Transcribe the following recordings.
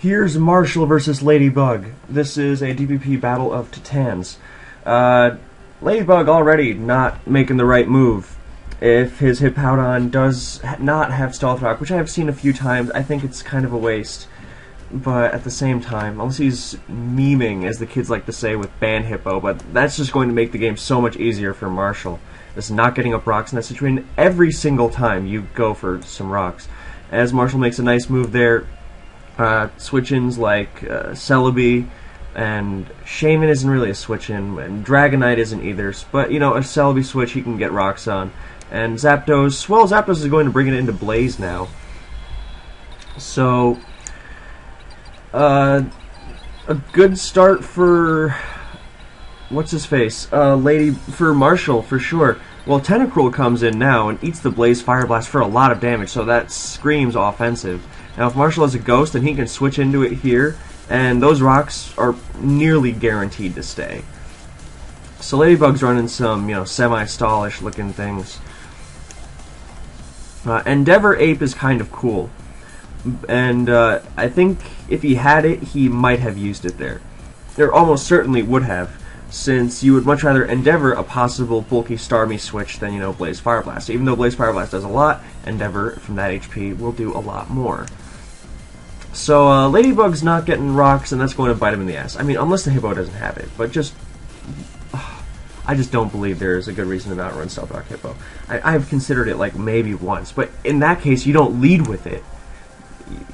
Here's Marshall versus Ladybug. This is a DPP Battle of Titans. Ladybug already not making the right move. If his Hippowdon does not have Stealth Rock, which I have seen a few times, I think it's kind of a waste. But at the same time, unless he's memeing, as the kids like to say, with Ban Hippo, but that's just going to make the game so much easier for Marshall. Just not getting up rocks in that situation every single time you go for some rocks. As Marshall makes a nice move there, switch-ins like Celebi and Shaman isn't really a switch-in, and Dragonite isn't either, but you know, a Celebi switch he can get rocks on. And Zapdos, well, Zapdos is going to bring it into Blaze now. So, a good start for what's-his-face? For Marshall, for sure. Well, Tentacruel comes in now and eats the Blaze Fire Blast for a lot of damage, so that screams offensive. Now, if Marshall has a Ghost, then he can switch into it here, and those rocks are nearly guaranteed to stay. So Ladybug's running some, you know, semi-stallish looking things. Endeavor Ape is kind of cool, and I think if he had it, he might have used it there. Or almost certainly would have, since you would much rather Endeavor a possible bulky Starmie switch than, you know, Blaze Fire Blast. Even though Blaze Fire Blast does a lot, Endeavor from that HP will do a lot more. So Ladybug's not getting rocks, and that's going to bite him in the ass. I mean, unless the Hippo doesn't have it, but just I just don't believe there's a good reason to outrun Stealth Rock Hippo. I've considered it like maybe once, but in that case, you don't lead with it.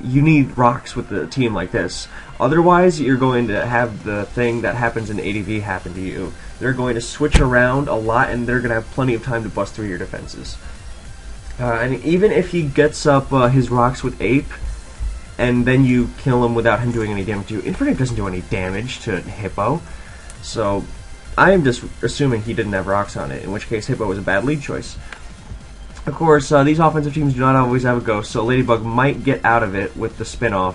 You need rocks with a team like this. Otherwise, you're going to have the thing that happens in ADV happen to you. They're going to switch around a lot, and they're going to have plenty of time to bust through your defenses. And even if he gets up his rocks with Ape, and then you kill him without him doing any damage to you, Infernape doesn't do any damage to Hippo. So I am just assuming he didn't have rocks on it, in which case Hippo was a bad lead choice. Of course, these offensive teams do not always have a Ghost, so Ladybug might get out of it with the spin-off,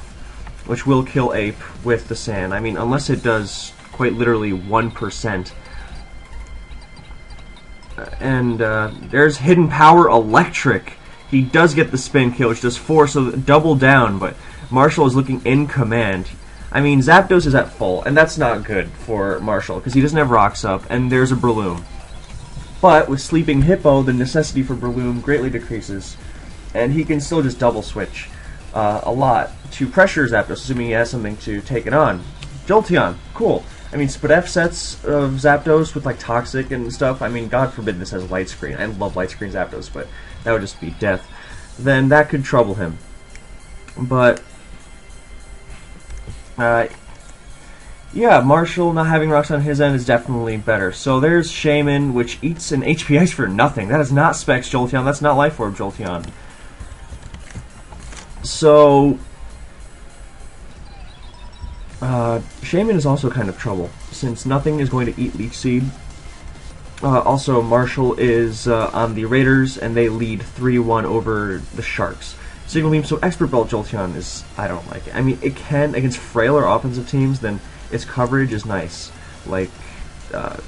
which will kill Ape with the Sand. I mean, unless it does quite literally 1%. And there's Hidden Power Electric. He does get the spin kill, which does 4, so double down, but Marshall is looking in command. I mean, Zapdos is at full, and that's not good for Marshall, because he doesn't have rocks up, and there's a Breloom. But with Sleeping Hippo, the necessity for Breloom greatly decreases, and he can still just double switch a lot to pressure Zapdos, assuming he has something to take it on. Jolteon, cool. I mean, Spadef sets of Zapdos with like Toxic and stuff. I mean, God forbid this has Light Screen. I love Light Screen Zapdos, but that would just be death. Then that could trouble him. But yeah, Marshall not having rocks on his end is definitely better. So there's Shaman, which eats an HP Ice for nothing. That is not Specs Jolteon. That's not Life Orb Jolteon. So Shaman is also kind of trouble, since nothing is going to eat Leech Seed. Also, Marshall is on the Raiders, and they lead 3-1 over the Sharks. Signal Beam, so Expert Belt Jolteon is, I don't like it. I mean, it can, against frailer offensive teams, then its coverage is nice. Like, but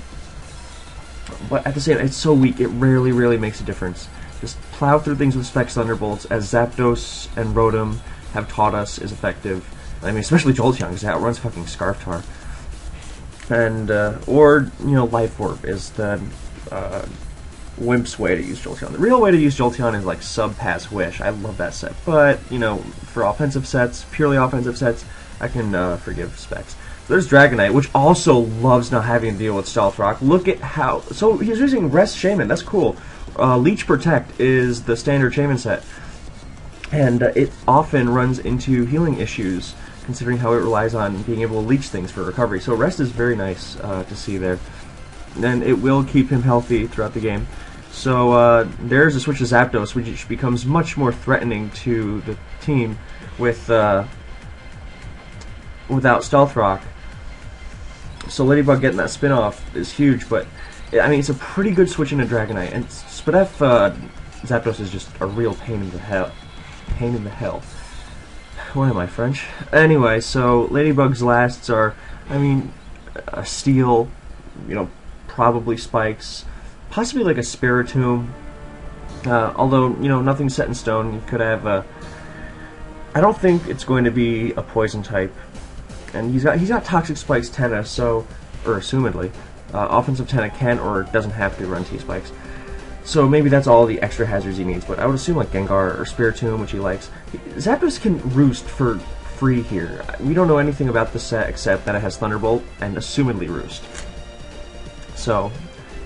at the same time, it's so weak, it rarely makes a difference. Just plow through things with Specs Thunderbolts, as Zapdos and Rotom have taught us is effective. I mean, especially Jolteon, because it outruns fucking Scarftar. And, or, you know, Life Orb is the Wimp's way to use Jolteon. The real way to use Jolteon is like Sub-Pass Wish. I love that set. But, you know, for offensive sets, purely offensive sets, I can forgive Specs. So there's Dragonite, which also loves not having to deal with Stealth Rock. Look at how... So he's using Rest Shaman. That's cool. Leech Protect is the standard Shaman set. And it often runs into healing issues, considering how it relies on being able to leech things for recovery. So Rest is very nice to see there. And it will keep him healthy throughout the game. So there's a switch to Zapdos, which becomes much more threatening to the team with without Stealth Rock. So Ladybug getting that spin-off is huge, but I mean, it's a pretty good switch into Dragonite. And Spadef Zapdos is just a real pain in the hell. What am I, French? Anyway, so Ladybug's lasts are, I mean, a Steel, you know, probably Spikes, possibly like a Spiritomb. Although, you know, nothing's set in stone. You could have I don't think it's going to be a poison type, and he's got Toxic Spikes Tenna, so, or assumedly, offensive Tenna can or doesn't have to run T-Spikes. So maybe that's all the extra hazards he needs, but I would assume like Gengar or Spiritomb, which he likes. Zapdos can Roost for free here. We don't know anything about the set except that it has Thunderbolt and assumedly Roost. So,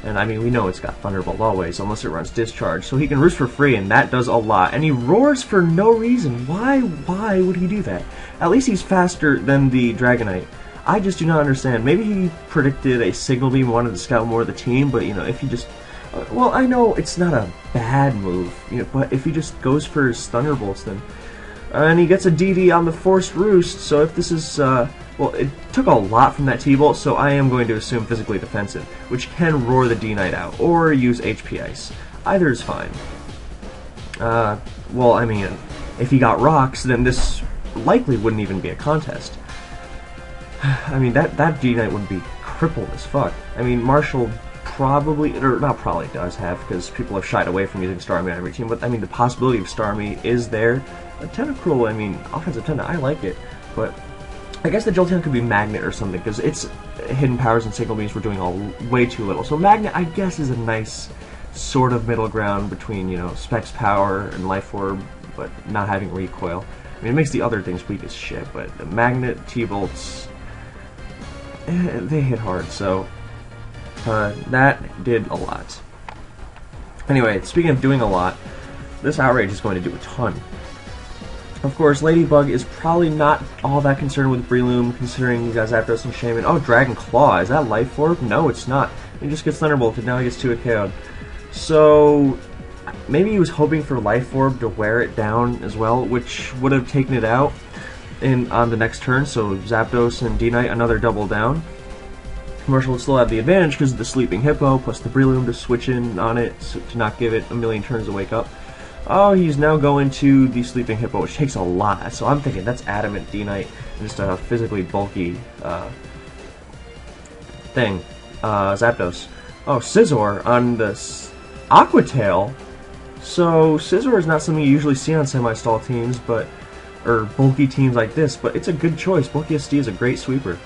and I mean, we know it's got Thunderbolt always, unless it runs Discharge. So he can Roost for free, and that does a lot. And he roars for no reason. Why would he do that? At least he's faster than the Dragonite. I just do not understand. Maybe he predicted a Signal Beam, wanted to scout more of the team, but, you know, if he just... well, I know it's not a bad move, you know, but if he just goes for his Thunderbolts, then... and he gets a DD on the Forced Roost, so if this is... well, it took a lot from that T-Bolt, so I am going to assume physically defensive, which can roar the D-Knight out, or use HP Ice. Either is fine. Well, I mean, if he got Rocks, then this likely wouldn't even be a contest. I mean, that D-Knight would be crippled as fuck. I mean, Marshall probably, or not probably does have, because people have shied away from using Starmie on every team, but I mean, the possibility of Starmie is there. A Tentacruel, I mean, offensive Tenta, I like it, but I guess the Jolteon could be Magnet or something, because its hidden powers and Signal Beams were doing way too little. So Magnet, I guess, is a nice sort of middle ground between, you know, Specs Power and Life Orb, but not having recoil. I mean, it makes the other things weak as shit, but the Magnet, T-Bolts, they hit hard, so that did a lot. Anyway, speaking of doing a lot, this Outrage is going to do a ton. Of course, Ladybug is probably not all that concerned with Breloom, considering he's got Zapdos and Shaman. Oh, Dragon Claw, is that Life Orb? No, it's not. He just gets Thunderbolted, now he gets 2 KO'd. So, maybe he was hoping for Life Orb to wear it down as well, which would have taken it out on the next turn, so Zapdos and D-Knight, another double down. Marshall would still have the advantage because of the Sleeping Hippo, plus the Breloom to switch in on it, so to not give it a million turns to wake up. Oh, he's now going to the Sleeping Hippo, which takes a lot, so I'm thinking that's Adamant D-Knight, just a physically bulky thing. Zapdos. Oh, Scizor on the Aqua Tail. So, Scizor is not something you usually see on semi-stall teams, or bulky teams like this, but it's a good choice. Bulky SD is a great sweeper.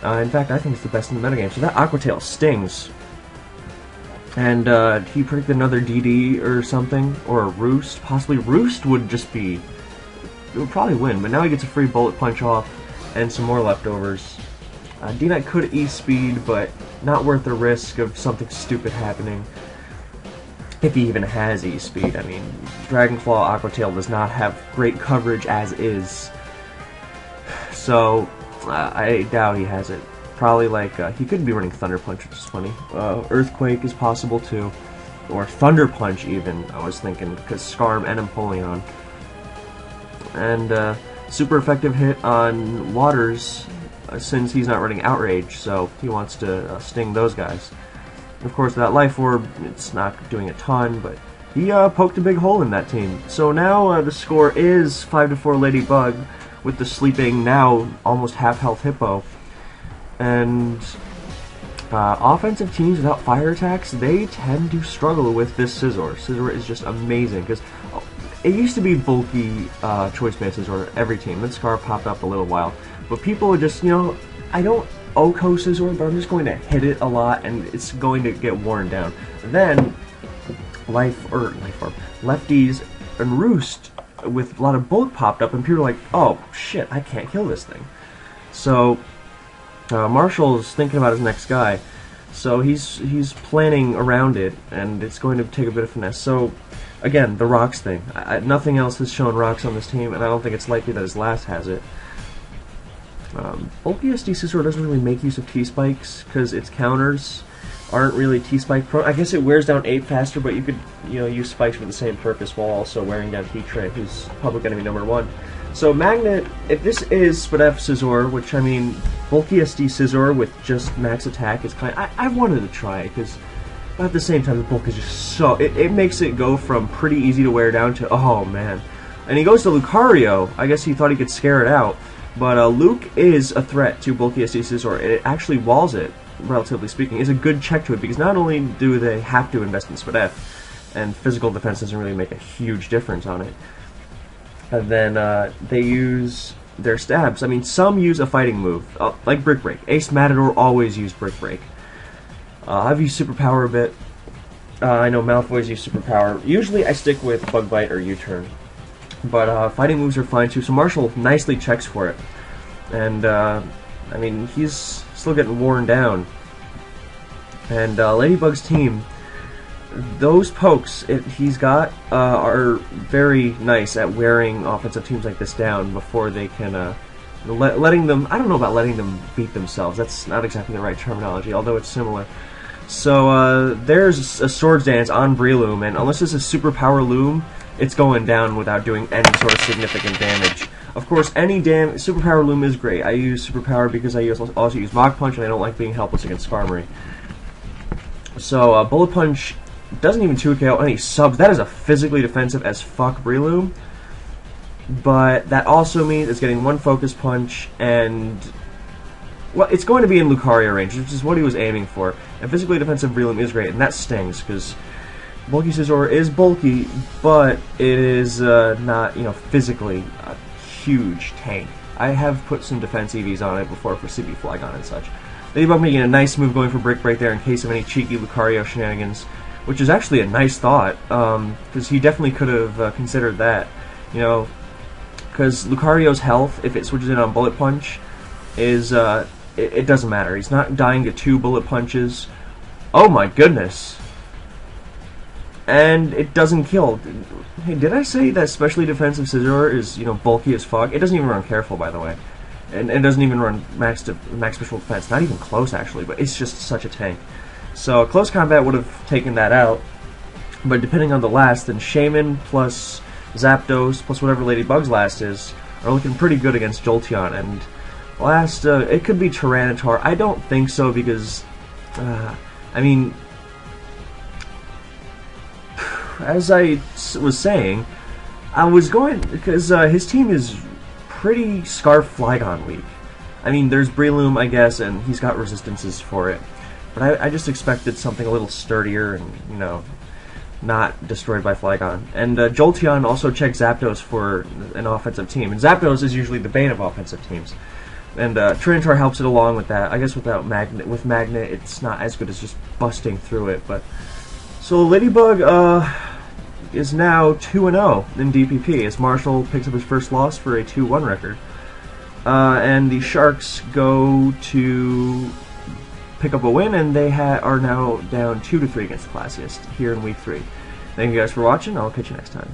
In fact, I think it's the best in the metagame. So that Aqua Tail stings. And he predicted another DD or something, or a Roost. Possibly Roost would just be... it would probably win, but now he gets a free Bullet Punch off and some more leftovers. D-Knight could E-Speed, but not worth the risk of something stupid happening. If he even has E-Speed. I mean, Dragon Claw Aqua Tail does not have great coverage as is. So, I doubt he has it. Probably like, he could be running Thunder Punch, which is funny. Earthquake is possible too. Or Thunder Punch even, I was thinking, because Scarm and Empoleon. And super effective hit on Waters, since he's not running Outrage, so he wants to sting those guys. Of course, that Life Orb, it's not doing a ton, but he poked a big hole in that team. So now the score is 5-4 Ladybug, with the sleeping, now almost half-health Hippo. And offensive teams without fire attacks, they tend to struggle with this Scizor. Scizor is just amazing, because it used to be bulky choice-based Scizor every team. Then Scar popped up a little while. But people would just, you know, I don't OHKO Scizor, but I'm just going to hit it a lot, and it's going to get worn down. Then, Life Orb, Lefties and Roost with a lot of bullet popped up, and people were like, oh, shit, I can't kill this thing. So, Marshall's thinking about his next guy, so he's planning around it, and it's going to take a bit of finesse. So, again, the Rocks thing. Nothing else has shown Rocks on this team, and I don't think it's likely that his last has it. Bulky SD Scizor doesn't really make use of T-Spikes, because its counters aren't really T-Spike prone. I guess it wears down 8 faster, but you could, you know, use spikes for the same purpose while also wearing down Heatray, who's public enemy number 1. So Magnet, if this is Spadef Scizor, which, I mean, bulky SD Scizor with just max attack is kind of, I wanted to try it, because at the same time the bulk is just so, it makes it go from pretty easy to wear down to, oh man. And he goes to Lucario. I guess he thought he could scare it out. But Luke is a threat to bulky SD Scizor. It actually walls it, relatively speaking. Is a good check to it, because not only do they have to invest in Spadef, and physical defense doesn't really make a huge difference on it, And then they use their stabs. I mean, some use a fighting move, like Brick Break. Ace Matador always used Brick Break. I've used Superpower a bit. I know Malfoy's used Superpower. Usually I stick with Bug Bite or U-Turn. But fighting moves are fine too, so Marshall nicely checks for it. And, I mean, he's still getting worn down. And Ladybug's team, those pokes he's got are very nice at wearing offensive teams like this down before they can, letting them, I don't know about letting them beat themselves. That's not exactly the right terminology, although it's similar. So there's a Swords Dance on Breloom, and unless it's a Superpower Loom, it's going down without doing any sort of significant damage. Of course, any Superpower Loom is great. I use Superpower because I also use Mach Punch, and I don't like being helpless against Skarmory. So Bullet Punch doesn't even 2KO any subs. That is a physically defensive as fuck Breloom. But that also means it's getting one Focus Punch, and well, it's going to be in Lucario range, which is what he was aiming for. And physically defensive Breloom is great, and that stings, because bulky Scizor is bulky, but it is not, physically a huge tank. I have put some defense EVs on it before for CB Flygon and such. Ladybug making a nice move going for Brick Break there in case of any cheeky Lucario shenanigans, which is actually a nice thought, because he definitely could have considered that, because Lucario's health, if it switches in on Bullet Punch, is, it doesn't matter. He's not dying to 2 Bullet Punches. Oh my goodness. And it doesn't kill. Hey, did I say that specially defensive Scizor is, bulky as fuck? It doesn't even run Careful, by the way. And it doesn't even run max special defense. Not even close, actually, but it's just such a tank. So close combat would have taken that out. But depending on the last, then Shaman plus Zapdos plus whatever Ladybug's last is are looking pretty good against Jolteon. And last, it could be Tyranitar. I don't think so because, I mean, as I was saying, I was going, because his team is pretty Scarf Flygon weak. I mean, there's Breloom, I guess, and he's got resistances for it. But I just expected something a little sturdier and, not destroyed by Flygon. And Jolteon also checks Zapdos for an offensive team. And Zapdos is usually the bane of offensive teams. And Tyranitar helps it along with that. I guess with Magnet, it's not as good as just busting through it. But so Ladybug is now 2-0 in DPP as Marshall picks up his first loss for a 2-1 record. And the Sharks go to pick up a win, and they are now down 2-3 against the Classiest here in Week 3. Thank you guys for watching. I'll catch you next time.